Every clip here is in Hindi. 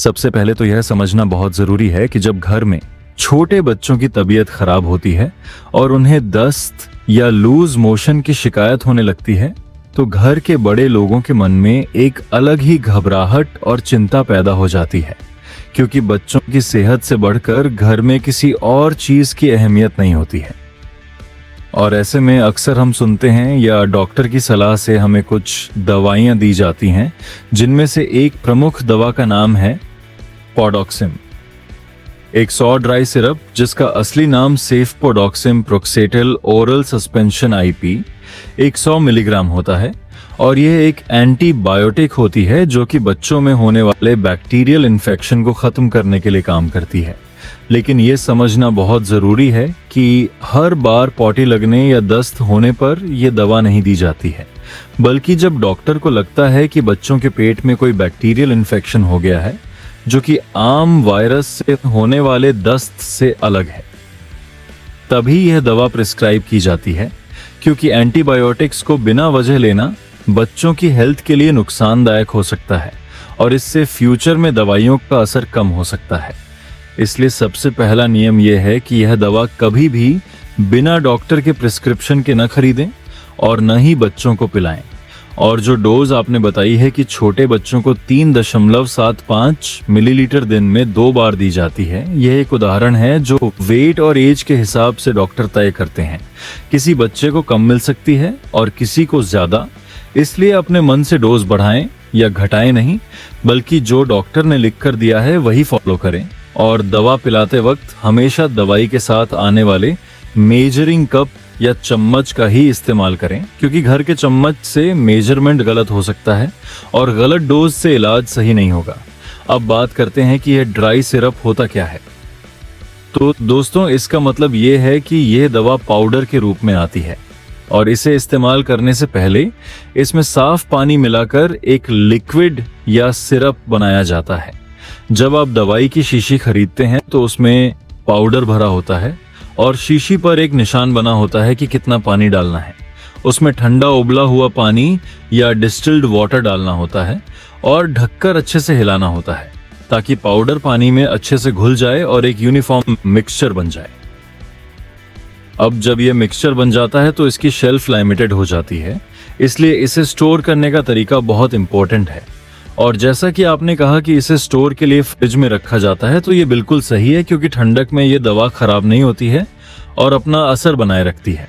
सबसे पहले तो यह समझना बहुत जरूरी है कि जब घर में छोटे बच्चों की तबीयत खराब होती है और उन्हें दस्त या लूज मोशन की शिकायत होने लगती है, तो घर के बड़े लोगों के मन में एक अलग ही घबराहट और चिंता पैदा हो जाती है, क्योंकि बच्चों की सेहत से बढ़कर घर में किसी और चीज की अहमियत नहीं होती है। और ऐसे में अक्सर हम सुनते हैं या डॉक्टर की सलाह से हमें कुछ दवाइयां दी जाती हैं, जिनमें से एक प्रमुख दवा का नाम है पॉडॉक्सिम। एक 100 ड्राई सिरप, जिसका असली नाम सेफपोडॉक्सिम प्रोक्सेटल ओरल सस्पेंशन आईपी, 100 मिलीग्राम होता है और यह एक एंटीबायोटिक होती है जो कि बच्चों में होने वाले बैक्टीरियल इन्फेक्शन को खत्म करने के लिए काम करती है। लेकिन यह समझना बहुत जरूरी है कि हर बार पॉटी लगने या दस्त होने पर यह दवा नहीं दी जाती है, बल्कि जब डॉक्टर को लगता है कि बच्चों के पेट में कोई बैक्टीरियल इन्फेक्शन हो गया है जो कि आम वायरस से होने वाले दस्त से अलग है, तभी यह दवा प्रिस्क्राइब की जाती है। क्योंकि एंटीबायोटिक्स को बिना वजह लेना बच्चों की हेल्थ के लिए नुकसानदायक हो सकता है और इससे फ्यूचर में दवाइयों का असर कम हो सकता है। इसलिए सबसे पहला नियम यह है कि यह दवा कभी भी बिना डॉक्टर के प्रिस्क्रिप्शन के न खरीदें और न ही बच्चों को पिलाएं। और जो डोज आपने बताई है कि छोटे बच्चों को 3.75 मिलीलीटर दिन में 2 बार दी जाती है, यह एक उदाहरण है जो वेट और एज के हिसाब से डॉक्टर तय करते हैं। किसी बच्चे को कम मिल सकती है और किसी को ज्यादा, इसलिए अपने मन से डोज बढ़ाएं या घटाएं नहीं, बल्कि जो डॉक्टर ने लिख कर दिया है वही फॉलो करें। और दवा पिलाते वक्त हमेशा दवाई के साथ आने वाले मेजरिंग कप या चम्मच का ही इस्तेमाल करें, क्योंकि घर के चम्मच से मेजरमेंट गलत हो सकता है और गलत डोज से इलाज सही नहीं होगा। अब बात करते हैं कि यह ड्राई सिरप होता क्या है। तो दोस्तों, इसका मतलब यह है कि यह दवा पाउडर के रूप में आती है और इसे इस्तेमाल करने से पहले इसमें साफ पानी मिलाकर एक लिक्विड या सिरप बनाया जाता है। जब आप दवाई की शीशी खरीदते हैं तो उसमें पाउडर भरा होता है और शीशी पर एक निशान बना होता है कि कितना पानी डालना है। उसमें ठंडा उबला हुआ पानी या डिस्टिल्ड वाटर डालना होता है और ढककर अच्छे से हिलाना होता है ताकि पाउडर पानी में अच्छे से घुल जाए और एक यूनिफॉर्म मिक्सचर बन जाए। अब जब यह मिक्सचर बन जाता है तो इसकी शेल्फ लिमिटेड हो जाती है, इसलिए इसे स्टोर करने का तरीका बहुत इंपॉर्टेंट है। और जैसा कि आपने कहा कि इसे स्टोर के लिए फ्रिज में रखा जाता है, तो ये बिल्कुल सही है, क्योंकि ठंडक में ये दवा खराब नहीं होती है और अपना असर बनाए रखती है।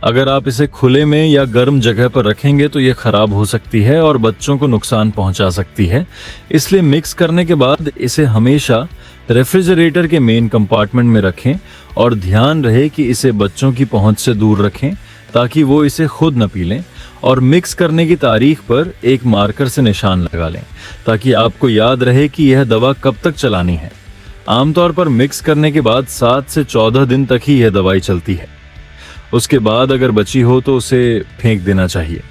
अगर आप इसे खुले में या गर्म जगह पर रखेंगे तो ये खराब हो सकती है और बच्चों को नुकसान पहुंचा सकती है। इसलिए मिक्स करने के बाद इसे हमेशा रेफ्रिजरेटर के मेन कंपार्टमेंट में रखें और ध्यान रहे कि इसे बच्चों की पहुंच से दूर रखें ताकि वो इसे खुद न पी लें। और मिक्स करने की तारीख पर एक मार्कर से निशान लगा लें ताकि आपको याद रहे कि यह दवा कब तक चलानी है। आमतौर पर मिक्स करने के बाद 7 से 14 दिन तक ही यह दवाई चलती है। उसके बाद अगर बची हो तो उसे फेंक देना चाहिए,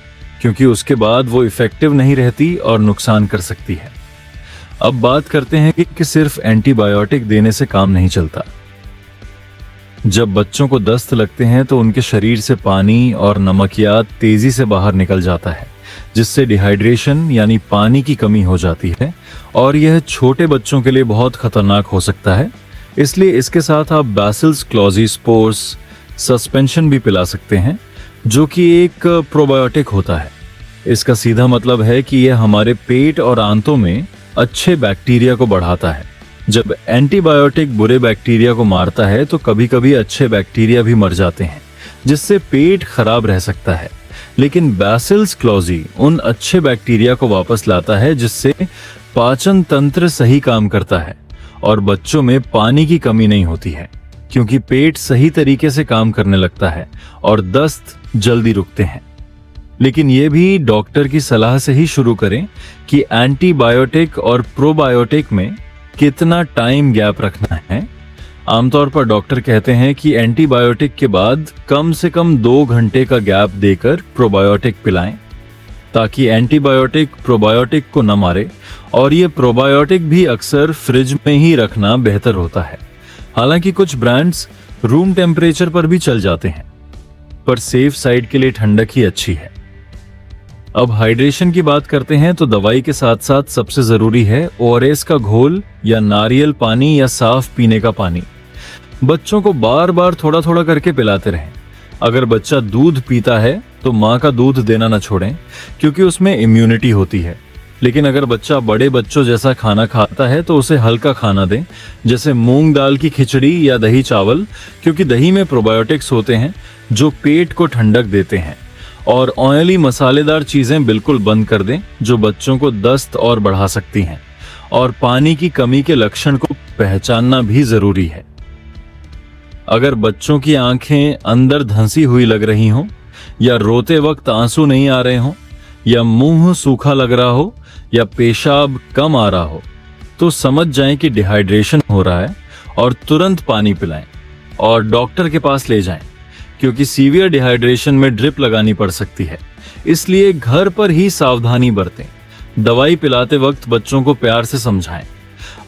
क्योंकि उसके बाद वो इफेक्टिव नहीं रहती और नुकसान कर सकती है। अब बात करते हैं कि सिर्फ एंटीबायोटिक देने से काम नहीं चलता। जब बच्चों को दस्त लगते हैं तो उनके शरीर से पानी और नमकियात तेजी से बाहर निकल जाता है, जिससे डिहाइड्रेशन यानी पानी की कमी हो जाती है और यह छोटे बच्चों के लिए बहुत खतरनाक हो सकता है। इसलिए इसके साथ आप बैसिलस क्लोजीस्पोर्स सस्पेंशन भी पिला सकते हैं, जो कि एक प्रोबायोटिक होता है। इसका सीधा मतलब है कि यह हमारे पेट और आंतों में अच्छे बैक्टीरिया को बढ़ाता है। जब एंटीबायोटिक बुरे बैक्टीरिया को मारता है तो कभी कभी अच्छे बैक्टीरिया भी मर जाते हैं, जिससे पेट खराब रह सकता है। लेकिन बैसिलस क्लोजी उन अच्छे बैक्टीरिया को वापस लाता है, जिससे पाचन तंत्र सही काम करता है और बच्चों में पानी की कमी नहीं होती है, क्योंकि पेट सही तरीके से काम करने लगता है और दस्त जल्दी रुकते हैं। लेकिन यह भी डॉक्टर की सलाह से ही शुरू करें कि एंटीबायोटिक और प्रोबायोटिक में कितना टाइम गैप रखना है। आमतौर पर डॉक्टर कहते हैं कि एंटीबायोटिक के बाद कम से कम 2 घंटे का गैप देकर प्रोबायोटिक पिलाएं, ताकि एंटीबायोटिक प्रोबायोटिक को न मारे। और ये प्रोबायोटिक भी अक्सर फ्रिज में ही रखना बेहतर होता है। हालांकि कुछ ब्रांड्स रूम टेम्परेचर पर भी चल जाते हैं, पर सेफ साइड के लिए ठंडक ही अच्छी है। अब हाइड्रेशन की बात करते हैं तो दवाई के साथ साथ सबसे जरूरी है ओआरएस का घोल या नारियल पानी या साफ पीने का पानी। बच्चों को बार बार थोड़ा थोड़ा करके पिलाते रहें। अगर बच्चा दूध पीता है तो माँ का दूध देना न छोड़ें, क्योंकि उसमें इम्यूनिटी होती है। लेकिन अगर बच्चा बड़े बच्चों जैसा खाना खाता है तो उसे हल्का खाना दें, जैसे मूंग दाल की खिचड़ी या दही चावल, क्योंकि दही में प्रोबायोटिक्स होते हैं जो पेट को ठंडक देते हैं। और ऑयली मसालेदार चीजें बिल्कुल बंद कर दें जो बच्चों को दस्त और बढ़ा सकती हैं। और पानी की कमी के लक्षण को पहचानना भी जरूरी है। अगर बच्चों की आंखें अंदर धंसी हुई लग रही हों, या रोते वक्त आंसू नहीं आ रहे हों, या मुंह सूखा लग रहा हो, या पेशाब कम आ रहा हो, तो समझ जाएं कि डिहाइड्रेशन हो रहा है और तुरंत पानी पिलाएं और डॉक्टर के पास ले जाएं, क्योंकि सीवियर डिहाइड्रेशन में ड्रिप लगानी पड़ सकती है। इसलिए घर पर ही सावधानी बरतें। दवाई पिलाते वक्त बच्चों को प्यार से समझाएं।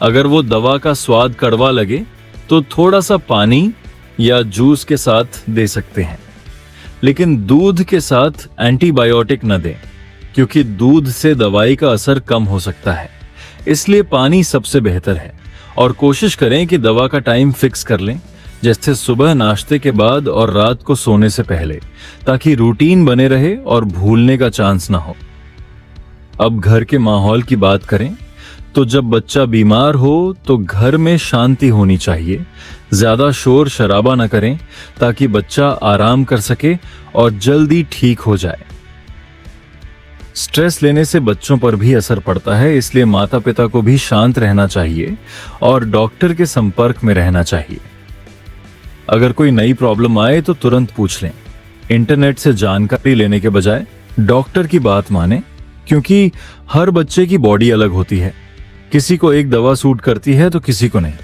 अगर वो दवा का स्वाद कड़वा लगे तो थोड़ा सा पानी या जूस के साथ दे सकते हैं, लेकिन दूध के साथ एंटीबायोटिक न दें, क्योंकि दूध से दवाई का असर कम हो सकता है। इसलिए पानी सबसे बेहतर है। और कोशिश करें कि दवा का टाइम फिक्स कर लें, जैसे सुबह नाश्ते के बाद और रात को सोने से पहले, ताकि रूटीन बने रहे और भूलने का चांस ना हो। अब घर के माहौल की बात करें तो जब बच्चा बीमार हो तो घर में शांति होनी चाहिए। ज्यादा शोर शराबा न करें, ताकि बच्चा आराम कर सके और जल्दी ठीक हो जाए। स्ट्रेस लेने से बच्चों पर भी असर पड़ता है, इसलिए माता पिता को भी शांत रहना चाहिए और डॉक्टर के संपर्क में रहना चाहिए। अगर कोई नई प्रॉब्लम आए तो तुरंत पूछ लें। इंटरनेट से जानकारी लेने के बजाय डॉक्टर की बात माने, क्योंकि हर बच्चे की बॉडी अलग होती है। किसी को एक दवा सूट करती है तो किसी को नहीं,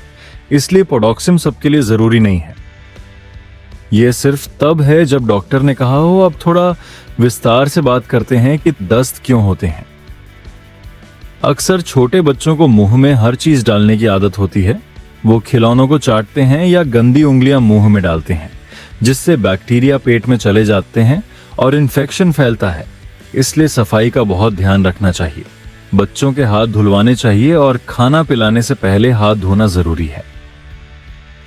इसलिए पोडॉक्सिम सबके लिए जरूरी नहीं है। यह सिर्फ तब है जब डॉक्टर ने कहा हो। अब थोड़ा विस्तार से बात करते हैं कि दस्त क्यों होते हैं। अक्सर छोटे बच्चों को मुंह में हर चीज डालने की आदत होती है। वो खिलौनों को चाटते हैं या गंदी उंगलियां मुंह में डालते हैं, जिससे बैक्टीरिया पेट में चले जाते हैं और इन्फेक्शन फैलता है। इसलिए सफाई का बहुत ध्यान रखना चाहिए। बच्चों के हाथ धुलवाने चाहिए और खाना पिलाने से पहले हाथ धोना जरूरी है।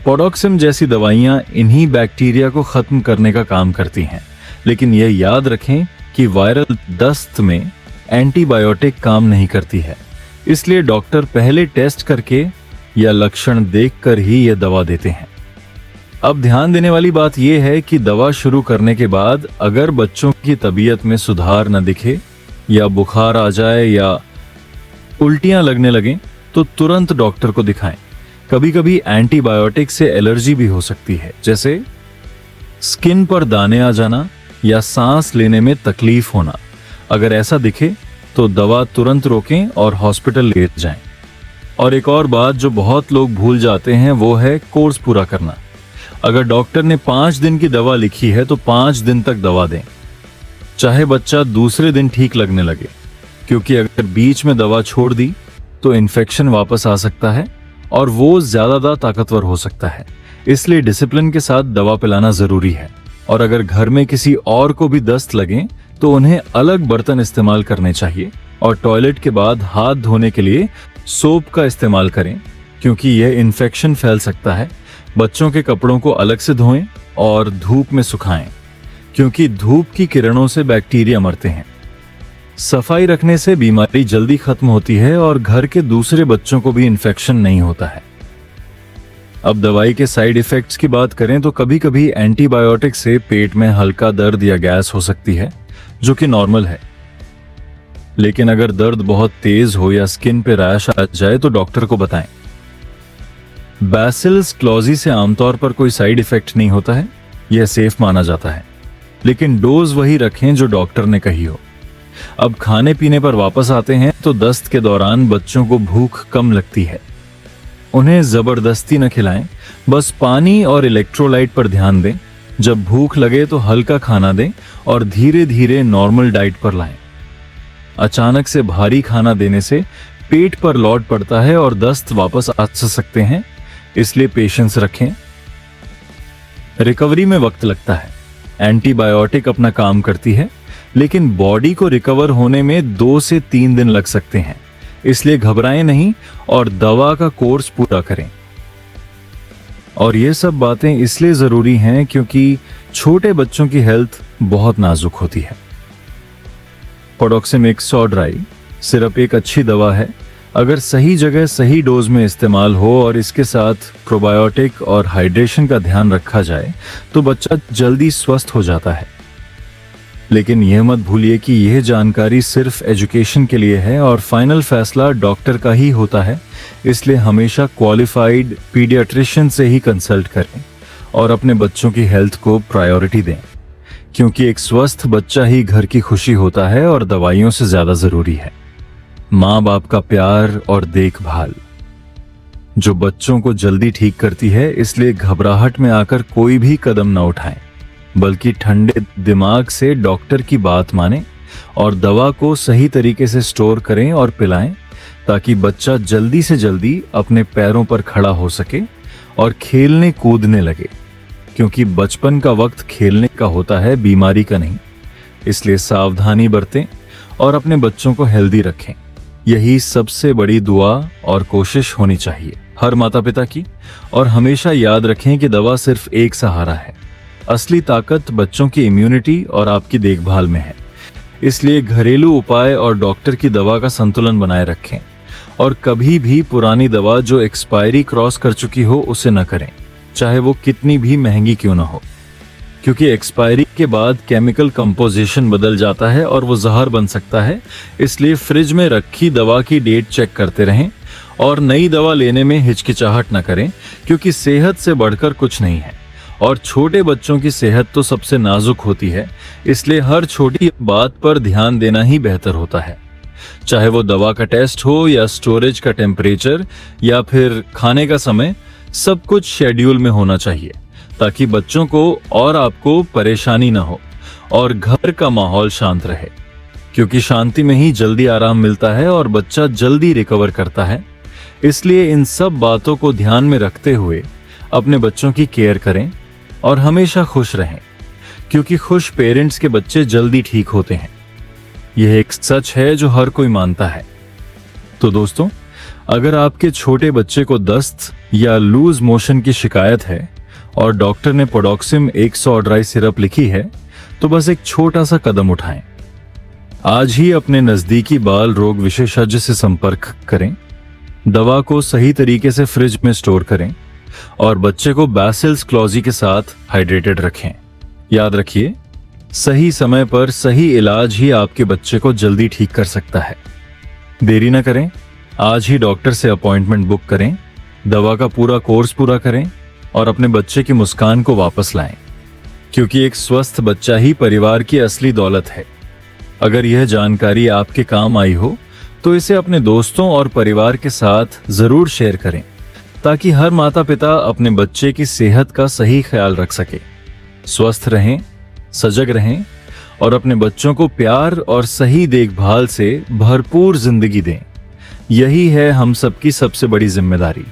पोडॉक्सिम जैसी दवाइयां इन्हीं बैक्टीरिया को खत्म करने का काम करती हैं, लेकिन यह याद रखें कि वायरल दस्त में एंटीबायोटिक काम नहीं करती है। इसलिए डॉक्टर पहले टेस्ट करके या लक्षण देखकर ही यह दवा देते हैं। अब ध्यान देने वाली बात यह है कि दवा शुरू करने के बाद अगर बच्चों की तबीयत में सुधार न दिखे, या बुखार आ जाए, या उल्टियां लगने लगें, तो तुरंत डॉक्टर को दिखाएं। कभी कभी एंटीबायोटिक से एलर्जी भी हो सकती है, जैसे स्किन पर दाने आ जाना या सांस लेने में तकलीफ होना। अगर ऐसा दिखे तो दवा तुरंत रोकें और हॉस्पिटल ले जाएं। और एक और बात जो बहुत लोग भूल जाते हैं वो है कोर्स पूरा करना। अगर डॉक्टर ने 5 दिन की दवा लिखी है तो 5 दिन तक दवा दें, चाहे बच्चा दूसरे दिन ठीक लगने लगे, क्योंकि अगर बीच में दवा छोड़ दी तो इन्फेक्शन वापस आ सकता है और वो ज्यादा ताकतवर हो सकता है। इसलिए डिसिप्लिन के साथ दवा पिलाना जरूरी है। और अगर घर में किसी और को भी दस्त लगे तो उन्हें अलग बर्तन इस्तेमाल करने चाहिए और टॉयलेट के बाद हाथ धोने के लिए सोप का इस्तेमाल करें, क्योंकि यह इन्फेक्शन फैल सकता है। बच्चों के कपड़ों को अलग से धोएं और धूप में सुखाएं, क्योंकि धूप की किरणों से बैक्टीरिया मरते हैं। सफाई रखने से बीमारी जल्दी खत्म होती है और घर के दूसरे बच्चों को भी इन्फेक्शन नहीं होता है। अब दवाई के साइड इफेक्ट्स की बात करें तो कभी कभी एंटीबायोटिक से पेट में हल्का दर्द या गैस हो सकती है, जो कि नॉर्मल है। लेकिन अगर दर्द बहुत तेज हो या स्किन पे रैश आ जाए तो डॉक्टर को बताएं। बैसिलस क्लॉजी से आमतौर पर कोई साइड इफेक्ट नहीं होता है, यह सेफ माना जाता है, लेकिन डोज वही रखें जो डॉक्टर ने कही हो। अब खाने पीने पर वापस आते हैं तो दस्त के दौरान बच्चों को भूख कम लगती है। उन्हें जबरदस्ती न खिलाएं, बस पानी और इलेक्ट्रोलाइट पर ध्यान दें। जब भूख लगे तो हल्का खाना दें और धीरे धीरे नॉर्मल डाइट पर लाएं। अचानक से भारी खाना देने से पेट पर लौट पड़ता है और दस्त वापस आ सकते हैं, इसलिए पेशेंस रखें। रिकवरी में वक्त लगता है। एंटीबायोटिक अपना काम करती है, लेकिन बॉडी को रिकवर होने में 2 से 3 दिन लग सकते हैं। इसलिए घबराएं नहीं और दवा का कोर्स पूरा करें। और ये सब बातें इसलिए जरूरी हैं क्योंकि छोटे बच्चों की हेल्थ बहुत नाजुक होती है। पोडॉक्सिम 100 ड्राई सिरप एक अच्छी दवा है अगर सही जगह सही डोज में इस्तेमाल हो और इसके साथ प्रोबायोटिक और हाइड्रेशन का ध्यान रखा जाए तो बच्चा जल्दी स्वस्थ हो जाता है। लेकिन यह मत भूलिए कि यह जानकारी सिर्फ एजुकेशन के लिए है और फाइनल फैसला डॉक्टर का ही होता है। इसलिए हमेशा क्वालिफाइड पीडियाट्रिशियन से ही कंसल्ट करें और अपने बच्चों की हेल्थ को प्रायोरिटी दें, क्योंकि एक स्वस्थ बच्चा ही घर की खुशी होता है और दवाइयों से ज्यादा जरूरी है माँ बाप का प्यार और देखभाल जो बच्चों को जल्दी ठीक करती है। इसलिए घबराहट में आकर कोई भी कदम न उठाएं, बल्कि ठंडे दिमाग से डॉक्टर की बात मानें और दवा को सही तरीके से स्टोर करें और पिलाएं, ताकि बच्चा जल्दी से जल्दी अपने पैरों पर खड़ा हो सके और खेलने कूदने लगे, क्योंकि बचपन का वक्त खेलने का होता है, बीमारी का नहीं। इसलिए सावधानी बरतें और अपने बच्चों को हेल्दी रखें। यही सबसे बड़ी दुआ और कोशिश होनी चाहिए हर माता पिता की। और हमेशा याद रखें कि दवा सिर्फ एक सहारा है, असली ताकत बच्चों की इम्यूनिटी और आपकी देखभाल में है। इसलिए घरेलू उपाय और डॉक्टर की दवा का संतुलन बनाए रखें और कभी भी पुरानी दवा जो एक्सपायरी क्रॉस कर चुकी हो उसे न करें, चाहे वो कितनी भी महंगी क्यों ना हो, क्योंकि एक्सपायरी के बाद केमिकल कंपोजिशन बदल जाता है और वो जहर बन सकता है। इसलिए फ्रिज में रखी दवा की डेट चेक करते रहें और नई दवा लेने में हिचकिचाहट न करें, क्योंकि सेहत से बढ़कर कुछ नहीं है और छोटे बच्चों की सेहत तो सबसे नाजुक होती है। इसलिए हर छोटी बात पर ध्यान देना ही बेहतर होता है, चाहे वो दवा का टेस्ट हो या स्टोरेज का टेम्परेचर या फिर खाने का समय। सब कुछ शेड्यूल में होना चाहिए ताकि बच्चों को और आपको परेशानी ना हो और घर का माहौल शांत रहे, क्योंकि शांति में ही जल्दी आराम मिलता है और बच्चा जल्दी रिकवर करता है। इसलिए इन सब बातों को ध्यान में रखते हुए अपने बच्चों की केयर करें और हमेशा खुश रहें, क्योंकि खुश पेरेंट्स के बच्चे जल्दी ठीक होते हैं। यह एक सच है जो हर कोई मानता है। तो दोस्तों, अगर आपके छोटे बच्चे को दस्त या लूज मोशन की शिकायत है और डॉक्टर ने पोडॉक्सिम 100 ड्राई सिरप लिखी है, तो बस एक छोटा सा कदम उठाएं। आज ही अपने नजदीकी बाल रोग विशेषज्ञ से संपर्क करें, दवा को सही तरीके से फ्रिज में स्टोर करें और बच्चे को बैसिलस क्लॉजी के साथ हाइड्रेटेड रखें। याद रखिए, सही समय पर सही इलाज ही आपके बच्चे को जल्दी ठीक कर सकता है। देरी न करें, आज ही डॉक्टर से अपॉइंटमेंट बुक करें, दवा का पूरा कोर्स पूरा करें और अपने बच्चे की मुस्कान को वापस लाएं, क्योंकि एक स्वस्थ बच्चा ही परिवार की असली दौलत है। अगर यह जानकारी आपके काम आई हो तो इसे अपने दोस्तों और परिवार के साथ जरूर शेयर करें, ताकि हर माता पिता अपने बच्चे की सेहत का सही ख्याल रख सके। स्वस्थ रहें, सजग रहें और अपने बच्चों को प्यार और सही देखभाल से भरपूर जिंदगी दें। यही है हम सबकी सबसे बड़ी जिम्मेदारी।